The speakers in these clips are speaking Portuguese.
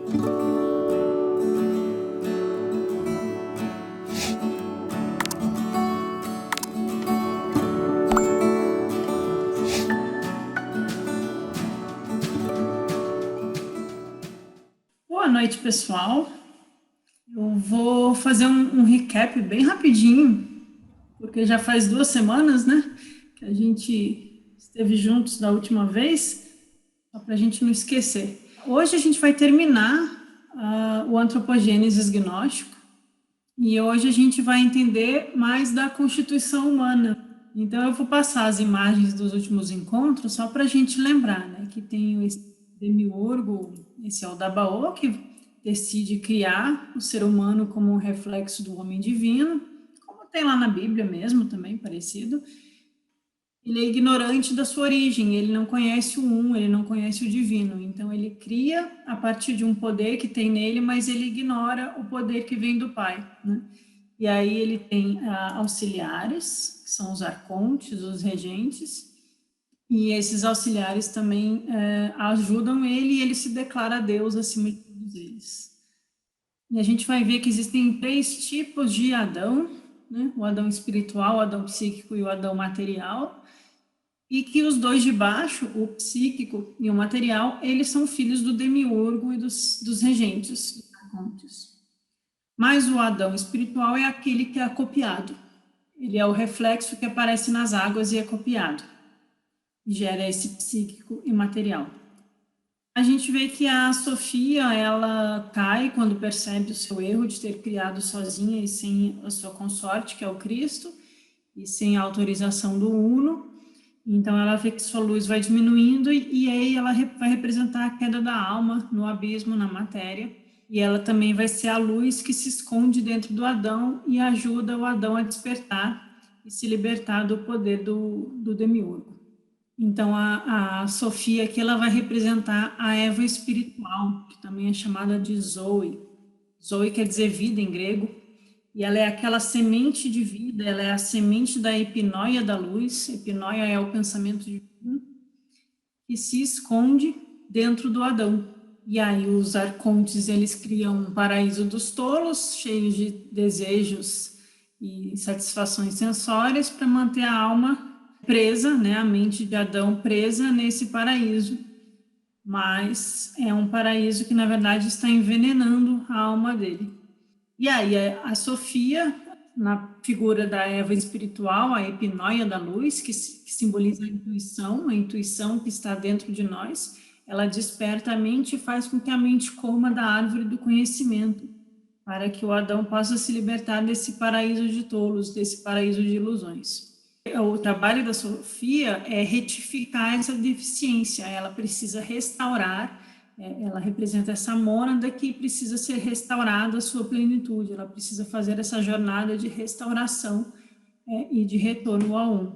Boa noite, pessoal. Eu vou fazer um recap bem rapidinho, porque já faz 2 semanas, né, que a gente esteve juntos da última vez, só para a gente não esquecer. Hoje a gente vai terminar o Antropogênesis Gnóstico e hoje a gente vai entender mais da constituição humana. Então eu vou passar as imagens dos últimos encontros só para a gente lembrar, né, que tem esse demiurgo, esse Aldabaoth, que decide criar o ser humano como um reflexo do homem divino, como tem lá na Bíblia mesmo, também parecido. Ele é ignorante da sua origem, ele não conhece o um, ele não conhece o divino, então ele cria a partir de um poder que tem nele, mas ele ignora o poder que vem do Pai, né? E aí ele tem auxiliares, que são os arcontes, os regentes, e esses auxiliares também ajudam ele e ele se declara Deus acima de todos eles. E a gente vai ver que existem 3 tipos de Adão, né? O Adão espiritual, o Adão psíquico e o Adão material, e que os dois de baixo, o psíquico e o material, eles são filhos do demiurgo e dos regentes, dos arcontes. Mas o Adão espiritual é aquele que é copiado. Ele é o reflexo que aparece nas águas e é copiado. Gera esse psíquico e material. A gente vê que a Sofia, ela cai quando percebe o seu erro de ter criado sozinha e sem a sua consorte, que é o Cristo, e sem a autorização do Uno. Então ela vê que sua luz vai diminuindo e aí ela vai representar a queda da alma no abismo, na matéria. E ela também vai ser a luz que se esconde dentro do Adão e ajuda o Adão a despertar e se libertar do poder do demiurgo. Então, a Sofia aqui, ela vai representar a Eva espiritual, que também é chamada de Zoe. Zoe quer dizer vida em grego, e ela é aquela semente de vida, ela é a semente da epinóia da luz. Epinóia é o pensamento divino, que se esconde dentro do Adão. E aí os arcontes, eles criam um paraíso dos tolos, cheio de desejos e satisfações sensórias, para manter a alma presa, né, a mente de Adão presa nesse paraíso, mas é um paraíso que na verdade está envenenando a alma dele. E aí a Sofia, na figura da Eva espiritual, a epinóia da luz, que simboliza a intuição que está dentro de nós, ela desperta a mente e faz com que a mente coma da árvore do conhecimento, para que o Adão possa se libertar desse paraíso de tolos, desse paraíso de ilusões. O trabalho da Sofia é retificar essa deficiência, ela precisa restaurar, ela representa essa mônada que precisa ser restaurada à sua plenitude, ela precisa fazer essa jornada de restauração e de retorno ao um.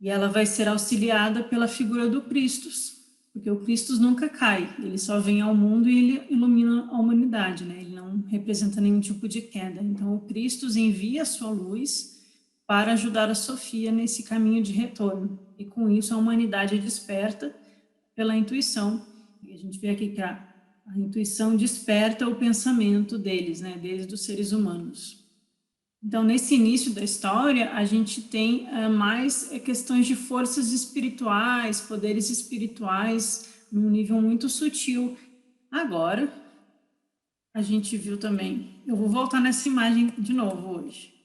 E ela vai ser auxiliada pela figura do Christus, porque o Christus nunca cai, ele só vem ao mundo e ele ilumina a humanidade, né? Ele não representa nenhum tipo de queda. Então o Christus envia a sua luz para ajudar a Sofia nesse caminho de retorno. E com isso a humanidade é desperta pela intuição. E a gente vê aqui que a intuição desperta o pensamento deles, né, desde os seres humanos. Então, nesse início da história, a gente tem mais questões de forças espirituais, poderes espirituais, num nível muito sutil. Agora, a gente viu também, eu vou voltar nessa imagem de novo hoje.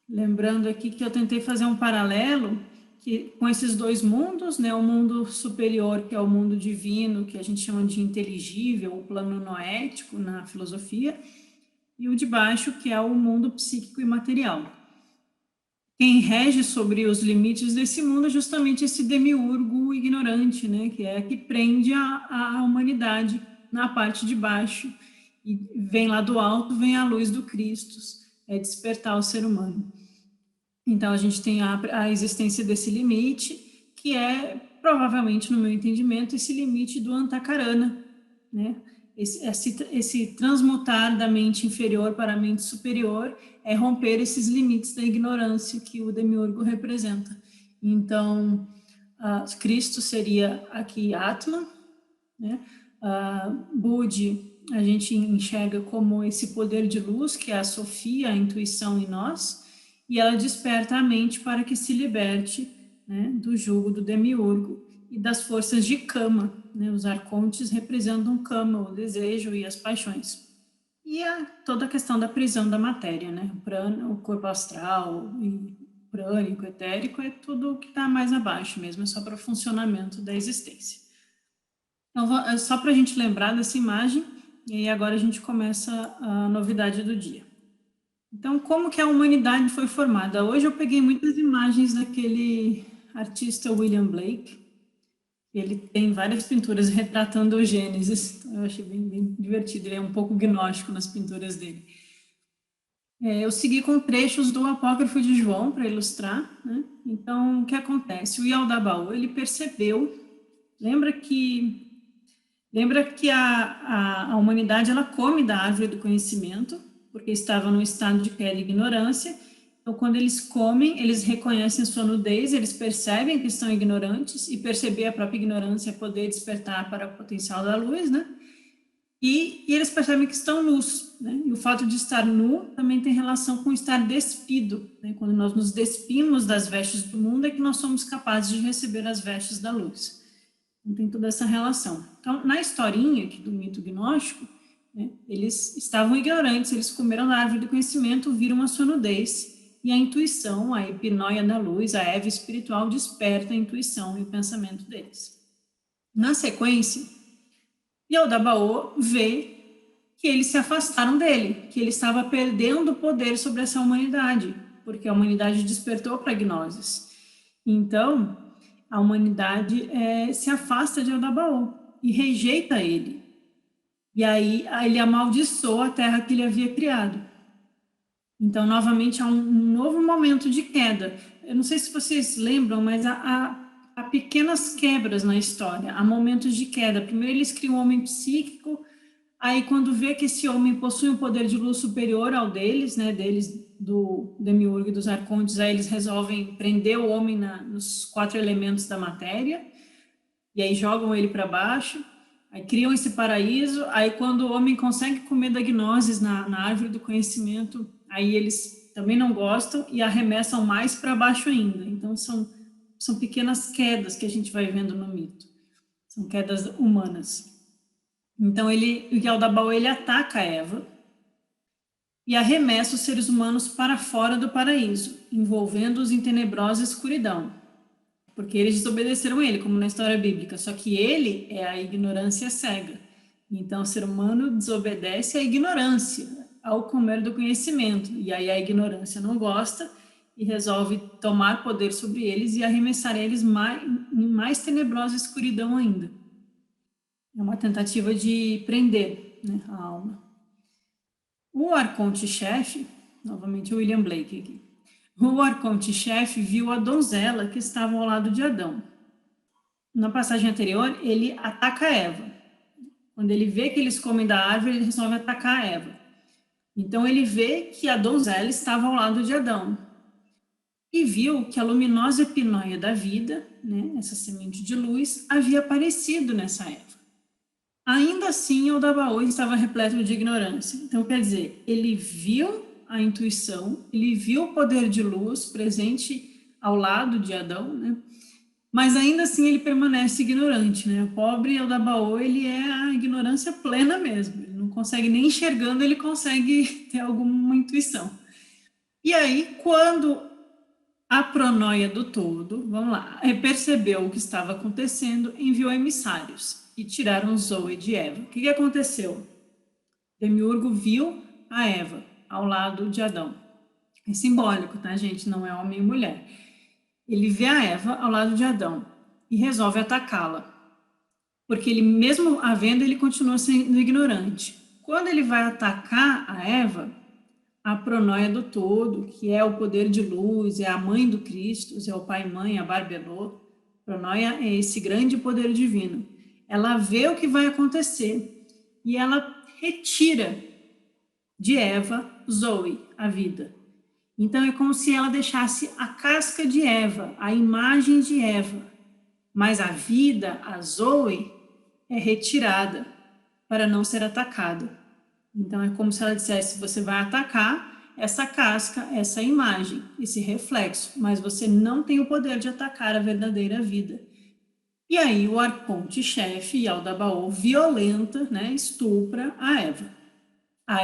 Lembrando aqui que eu tentei fazer um paralelo com esses 2 mundos, né? O mundo superior, que é o mundo divino, que a gente chama de inteligível, o plano noético na filosofia, e o de baixo, que é o mundo psíquico e material. Quem rege sobre os limites desse mundo é justamente esse demiurgo ignorante, né? Que prende a humanidade na parte de baixo, e vem lá do alto, vem a luz do Cristo, é despertar o ser humano. Então, a gente tem a existência desse limite, que é, provavelmente, no meu entendimento, esse limite do Antakarana, né? Esse transmutar da mente inferior para a mente superior é romper esses limites da ignorância que o demiurgo representa. Então, Cristo seria aqui Atman, né? Budi a gente enxerga como esse poder de luz, que é a Sofia, a intuição em nós, e ela desperta a mente para que se liberte, né, do jugo do demiurgo e das forças de Kama, né? Os arcontes representam Kama, o desejo e as paixões. E toda a questão da prisão da matéria, né? O corpo astral e prânico, etérico, é tudo que está mais abaixo mesmo, é só para o funcionamento da existência. Então, é só para a gente lembrar dessa imagem, e aí agora a gente começa a novidade do dia. Então, como que a humanidade foi formada? Hoje eu peguei muitas imagens daquele artista William Blake. Ele tem várias pinturas retratando o Gênesis. Eu achei bem divertido. Ele é um pouco gnóstico nas pinturas dele. Eu segui com trechos do Apócrifo de João para ilustrar, né? Então, o que acontece? O Yaldabaoth, ele percebeu, lembra que a humanidade ela come da árvore do conhecimento, porque estava num estado de queda e ignorância. Então, quando eles comem, eles reconhecem a sua nudez, eles percebem que estão ignorantes, e perceber a própria ignorância é poder despertar para o potencial da luz, né? E eles percebem que estão nus, né? E o fato de estar nu também tem relação com estar despido, né? Quando nós nos despimos das vestes do mundo é que nós somos capazes de receber as vestes da luz. Então tem toda essa relação. Então, na historinha aqui do mito gnóstico, né, eles estavam ignorantes, eles comeram da árvore do conhecimento, viram a sua nudez, e a intuição, a epinóia da luz, a Eva espiritual desperta a intuição e o pensamento deles. Na sequência, Yaldabaoth vê que eles se afastaram dele, que ele estava perdendo o poder sobre essa humanidade, porque a humanidade despertou para a gnosis. Então, a humanidade se afasta de Yaldabaoth e rejeita ele. E aí ele amaldiçoa a terra que ele havia criado. Então, novamente, há um novo momento de queda. Eu não sei se vocês lembram, mas há pequenas quebras na história, há momentos de queda. Primeiro eles criam um homem psíquico, aí quando vê que esse homem possui um poder de luz superior ao deles, né, do Demiurgo e dos Arcontes, aí eles resolvem prender o homem nos 4 elementos da matéria, e aí jogam ele para baixo, aí criam esse paraíso, aí quando o homem consegue comer da gnosis na árvore do conhecimento, aí eles também não gostam e arremessam mais para baixo ainda. Então são pequenas quedas que a gente vai vendo no mito, são quedas humanas. Então o Yaldabaoth ele ataca Eva e arremessa os seres humanos para fora do paraíso, envolvendo-os em tenebrosa escuridão, porque eles desobedeceram ele, como na história bíblica, só que ele é a ignorância cega. Então o ser humano desobedece à ignorância, ao comer do conhecimento, e aí a ignorância não gosta e resolve tomar poder sobre eles e arremessar eles em mais tenebrosa escuridão ainda. É uma tentativa de prender, né, a alma. O arconte-chefe, novamente o William Blake aqui, o arconte-chefe viu a donzela que estava ao lado de Adão. Na passagem anterior, ele ataca Eva. Quando ele vê que eles comem da árvore, ele resolve atacar Eva. Então ele vê que a donzela estava ao lado de Adão. E viu que a luminosa epinóia da vida, né, essa semente de luz, havia aparecido nessa Eva. Ainda assim, Yaldabaoth estava repleto de ignorância. Então, quer dizer, ele viu a intuição, ele viu o poder de luz presente ao lado de Adão, né? Mas ainda assim ele permanece ignorante, né? O pobre Yaldabaoth, ele é a ignorância plena mesmo. Ele não consegue, nem enxergando, ele consegue ter alguma intuição. E aí, quando a pronóia do todo, vamos lá, percebeu o que estava acontecendo, enviou emissários e tiraram Zoe de Eva. O que aconteceu? Demiurgo viu a Eva ao lado de Adão. É simbólico, tá, gente? Não é homem e mulher. Ele vê a Eva ao lado de Adão e resolve atacá-la. Porque ele, mesmo a vendo, ele continua sendo ignorante. Quando ele vai atacar a Eva, a pronóia do todo, que é o poder de luz, é a mãe do Cristo, é o pai e mãe, a Barbelô. Pronóia é esse grande poder divino. Ela vê o que vai acontecer e ela retira de Eva Zoe, a vida. Então é como se ela deixasse a casca de Eva, a imagem de Eva, mas a vida, a Zoe, é retirada. para não ser atacado. Então é como se ela dissesse: você vai atacar essa casca, essa imagem, esse reflexo, mas você não tem o poder de atacar a verdadeira vida. E aí o arconte-chefe, Yaldabaoth, violenta, né, estupra a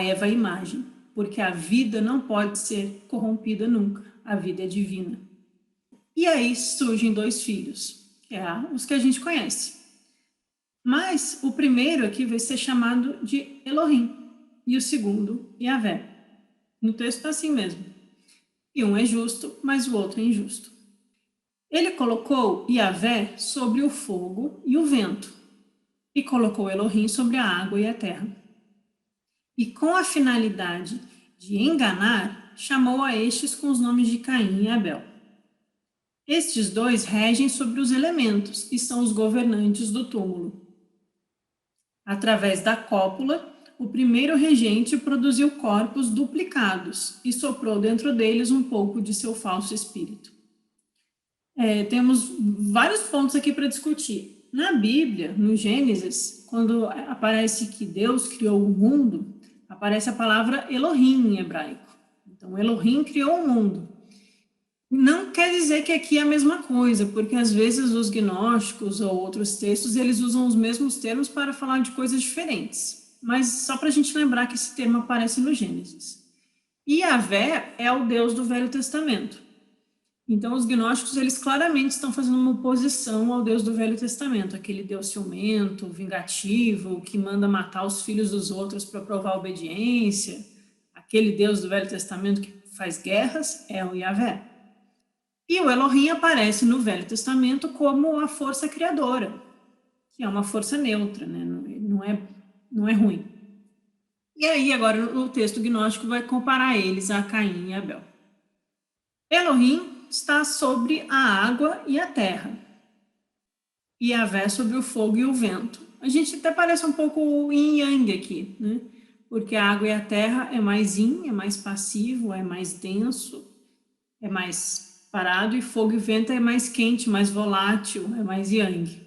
Eva imagem, porque a vida não pode ser corrompida nunca, a vida é divina. E aí surgem 2 filhos, que é os que a gente conhece. Mas o primeiro aqui vai ser chamado de Elohim, e o segundo, Yahvé. No texto está assim mesmo. E um é justo, mas o outro é injusto. Ele colocou Yahvé sobre o fogo e o vento, e colocou Elohim sobre a água e a terra. E com a finalidade de enganar, chamou a estes com os nomes de Caim e Abel. Estes 2 regem sobre os elementos e são os governantes do túmulo. Através da cópula, o primeiro regente produziu corpos duplicados e soprou dentro deles um pouco de seu falso espírito. Temos vários pontos aqui para discutir. Na Bíblia, no Gênesis, quando aparece que Deus criou o mundo, aparece a palavra Elohim em hebraico. Então, Elohim criou o mundo. Não quer dizer que aqui é a mesma coisa, porque às vezes os gnósticos ou outros textos, eles usam os mesmos termos para falar de coisas diferentes. Mas só para a gente lembrar que esse termo aparece no Gênesis. E Yahvé é o Deus do Velho Testamento. Então, os gnósticos, eles claramente estão fazendo uma oposição ao Deus do Velho Testamento, aquele Deus ciumento, vingativo, que manda matar os filhos dos outros para provar a obediência. Aquele Deus do Velho Testamento que faz guerras é o Yahvé. E o Elohim aparece no Velho Testamento como a força criadora, que é uma força neutra, né? Não é ruim. E aí, agora, o texto gnóstico vai comparar eles a Caim e Abel. Elohim está sobre a água e a terra, e Yahvé sobre o fogo e o vento. A gente até parece um pouco yin yang aqui, né? Porque a água e a terra é mais yin, é mais passivo, é mais denso, é mais parado, e fogo e vento é mais quente, mais volátil, é mais yang.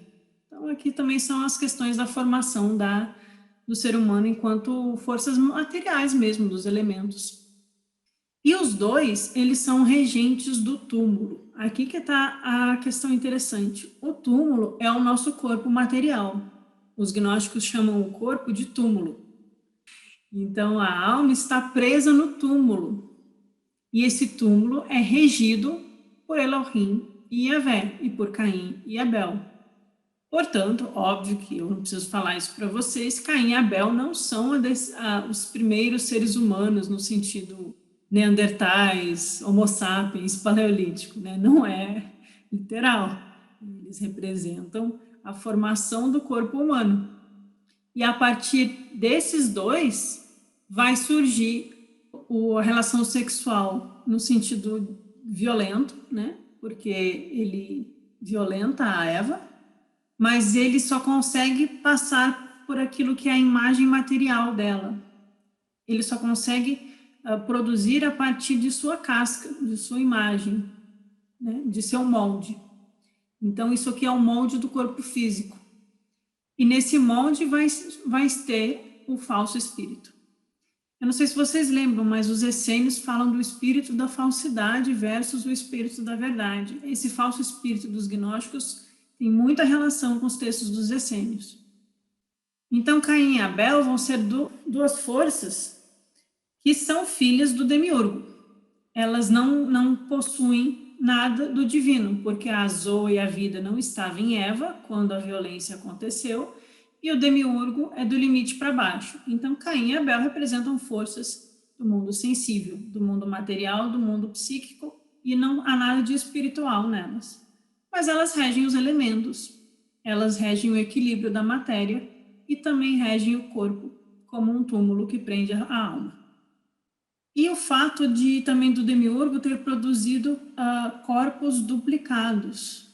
Então aqui também são as questões da formação do ser humano enquanto forças materiais mesmo, dos elementos. E os 2, eles são regentes do túmulo. Aqui que está a questão interessante. O túmulo é o nosso corpo material. Os gnósticos chamam o corpo de túmulo. Então, a alma está presa no túmulo. E esse túmulo é regido por Elohim e Yahvé, e por Caim e Abel. Portanto, óbvio que eu não preciso falar isso para vocês, Caim e Abel não são os primeiros seres humanos no sentido neandertais, homo sapiens, paleolítico, né? Não é literal. Eles representam a formação do corpo humano. E a partir desses 2 vai surgir a relação sexual no sentido violento, né? Porque ele violenta a Eva, mas ele só consegue passar por aquilo que é a imagem material dela. Ele só consegue produzir a partir de sua casca, de sua imagem, né? De seu molde. Então, isso aqui é o molde do corpo físico. E nesse molde vai ter o falso espírito. Eu não sei se vocês lembram, mas os essênios falam do espírito da falsidade versus o espírito da verdade. Esse falso espírito dos gnósticos tem muita relação com os textos dos essênios. Então, Caim e Abel vão ser 2 forças que são filhas do demiurgo. Elas não possuem nada do divino, porque a Zoe, a vida, não estava em Eva quando a violência aconteceu, e o demiurgo é do limite para baixo. Então, Caim e Abel representam forças do mundo sensível, do mundo material, do mundo psíquico, e não há nada de espiritual nelas. Mas elas regem os elementos, elas regem o equilíbrio da matéria e também regem o corpo como um túmulo que prende a alma. E o fato de também do demiurgo ter produzido corpos duplicados.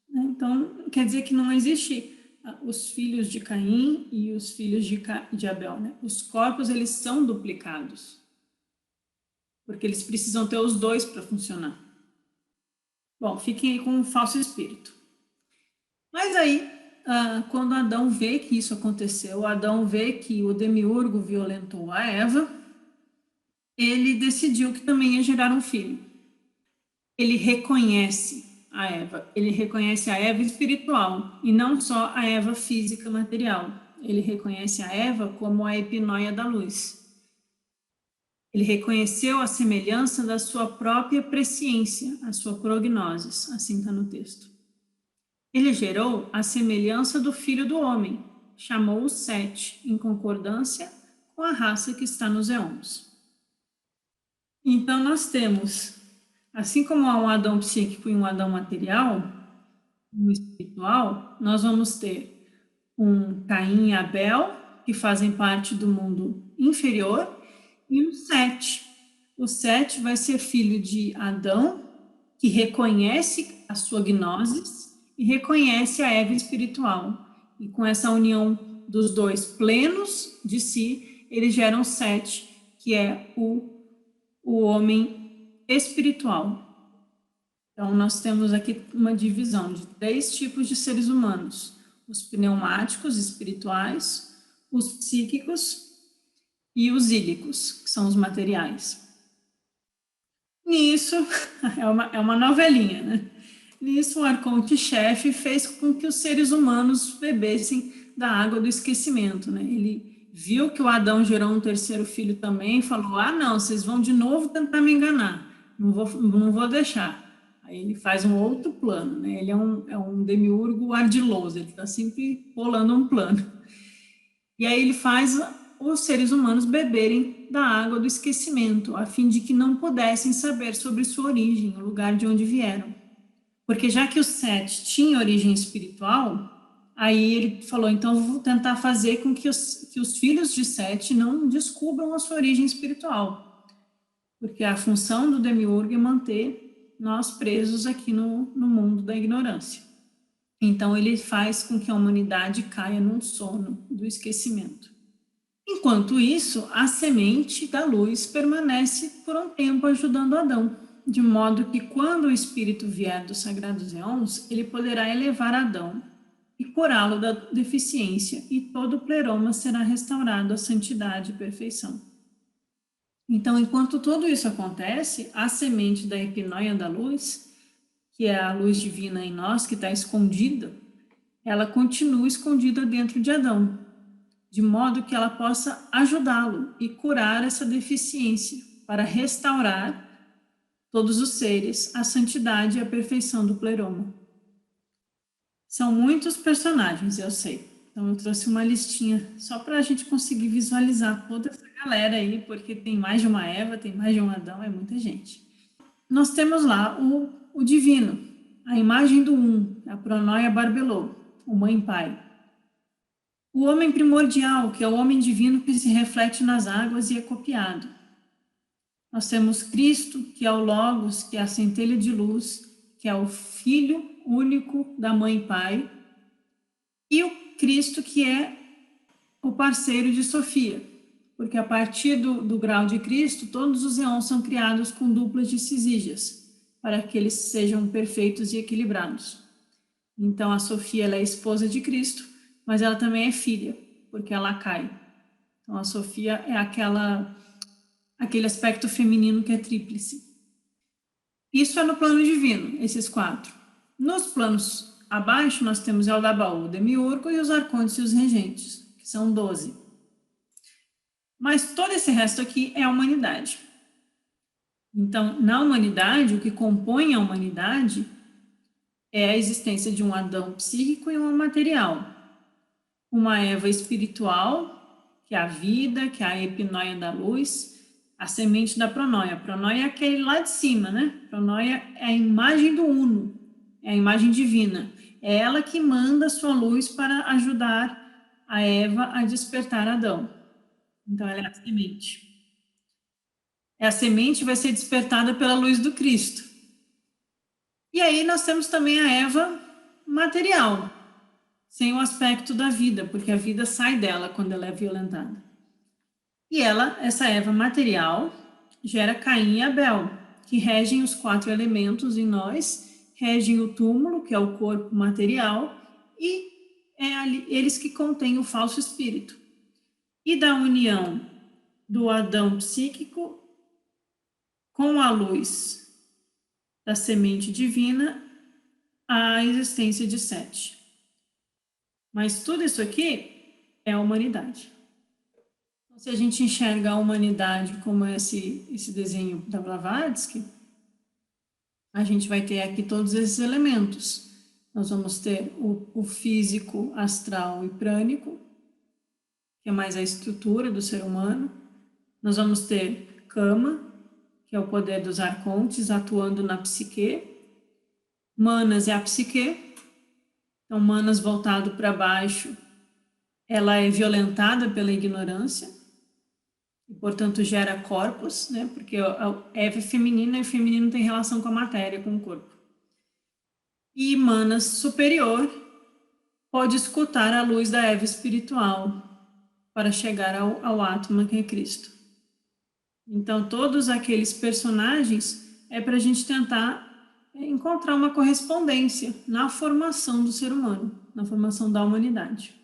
Né? Então, quer dizer que não existe os filhos de Caim e os filhos de Abel. Né? Os corpos, eles são duplicados. Porque eles precisam ter os 2 para funcionar. Bom, fiquem aí com um falso espírito. Mas aí, quando Adão vê que isso aconteceu, Adão vê que o demiurgo violentou a Eva, ele decidiu que também ia gerar um filho. Ele reconhece a Eva espiritual e não só a Eva física material. Ele reconhece a Eva como a epinóia da luz. Ele reconheceu a semelhança da sua própria presciência, a sua prognosis, assim está no texto. Ele gerou a semelhança do filho do homem, chamou-o Sete, em concordância com a raça que está nos éons. Então nós temos, assim como há um Adão psíquico e um Adão material, um espiritual, nós vamos ter um Caim e Abel, que fazem parte do mundo inferior, e um Sete. O Sete vai ser filho de Adão, que reconhece a sua gnosis e reconhece a Eva espiritual. E com essa união dos dois plenos de si, eles geram Sete, que é o homem espiritual. Então, nós temos aqui uma divisão de 3 tipos de seres humanos: os pneumáticos espirituais, os psíquicos e os ílicos, que são os materiais. Nisso, é uma novelinha, né? Nisso, o arconte-chefe fez com que os seres humanos bebessem da água do esquecimento, né? Ele viu que o Adão gerou um terceiro filho também e falou: não, vocês vão de novo tentar me enganar, não vou deixar. Aí ele faz um outro plano, né? Ele é um demiurgo ardiloso, ele está sempre rolando um plano. E aí ele faz os seres humanos beberem da água do esquecimento, a fim de que não pudessem saber sobre sua origem, o lugar de onde vieram. Porque já que o Sete tinha origem espiritual, aí ele falou: então vou tentar fazer com que os filhos de Sete não descubram a sua origem espiritual. Porque a função do demiurgo é manter nós presos aqui no mundo da ignorância. Então ele faz com que a humanidade caia num sono do esquecimento. Enquanto isso, a semente da luz permanece por um tempo ajudando Adão, de modo que quando o Espírito vier dos sagrados éons, ele poderá elevar Adão e curá-lo da deficiência, e todo o pleroma será restaurado à santidade e perfeição. Então, enquanto tudo isso acontece, a semente da epinóia da luz, que é a luz divina em nós, que está escondida, ela continua escondida dentro de Adão, de modo que ela possa ajudá-lo e curar essa deficiência, para restaurar todos os seres à santidade e à perfeição do pleroma. São muitos personagens, eu sei. Então eu trouxe uma listinha só para a gente conseguir visualizar toda essa galera aí, porque tem mais de uma Eva, tem mais de um Adão, é muita gente. Nós temos lá o divino, a imagem do a pronoia barbelô, o mãe-pai. O homem primordial, que é o homem divino que se reflete nas águas e é copiado. Nós temos Cristo, que é o Logos, que é a centelha de luz, que é o Filho único da Mãe e Pai, e o Cristo, que é o parceiro de Sofia, porque a partir do grau de Cristo, todos os éons são criados com duplas de cisígias, para que eles sejam perfeitos e equilibrados. Então, a Sofia ela é esposa de Cristo, mas ela também é filha, porque ela cai. Então, a Sofia é aquele aspecto feminino que é tríplice. Isso é no plano divino, esses 4. Nos planos abaixo, nós temos Eldabaú, o demiurgo, e os arcontes e os regentes, que são 12. Mas todo esse resto aqui é a humanidade. Então, na humanidade, o que compõe a humanidade é a existência de um Adão psíquico e um material. Uma Eva espiritual, que é a vida, que é a epinóia da luz, a semente da pronoia. A pronoia é aquele lá de cima, né? A pronoia é a imagem do uno, é a imagem divina. É ela que manda a sua luz para ajudar a Eva a despertar Adão. Então, ela é a semente. A semente vai ser despertada pela luz do Cristo. E aí nós temos também a Eva material, sem o aspecto da vida, porque a vida sai dela quando ela é violentada. E essa Eva material, gera Caim e Abel, que regem os 4 elementos em nós, regem o túmulo, que é o corpo material, e eles que contêm o falso espírito. E da união do Adão psíquico com a luz da semente divina, a existência de Sete. Mas tudo isso aqui é a humanidade. Então, se a gente enxerga a humanidade como esse desenho da Blavatsky, a gente vai ter aqui todos esses elementos. Nós vamos ter o físico, astral e prânico, que é mais a estrutura do ser humano. Nós vamos ter Kama, que é o poder dos arcontes atuando na psique. Manas é a psique. Então, Manas voltado para baixo, ela é violentada pela ignorância e, portanto, gera corpos, né? Porque a Eva é feminina e o feminino tem relação com a matéria, com o corpo. E Manas superior pode escutar a luz da Eva espiritual para chegar ao Atma, que é Cristo. Então, todos aqueles personagens é para a gente tentar encontrar uma correspondência na formação do ser humano, na formação da humanidade.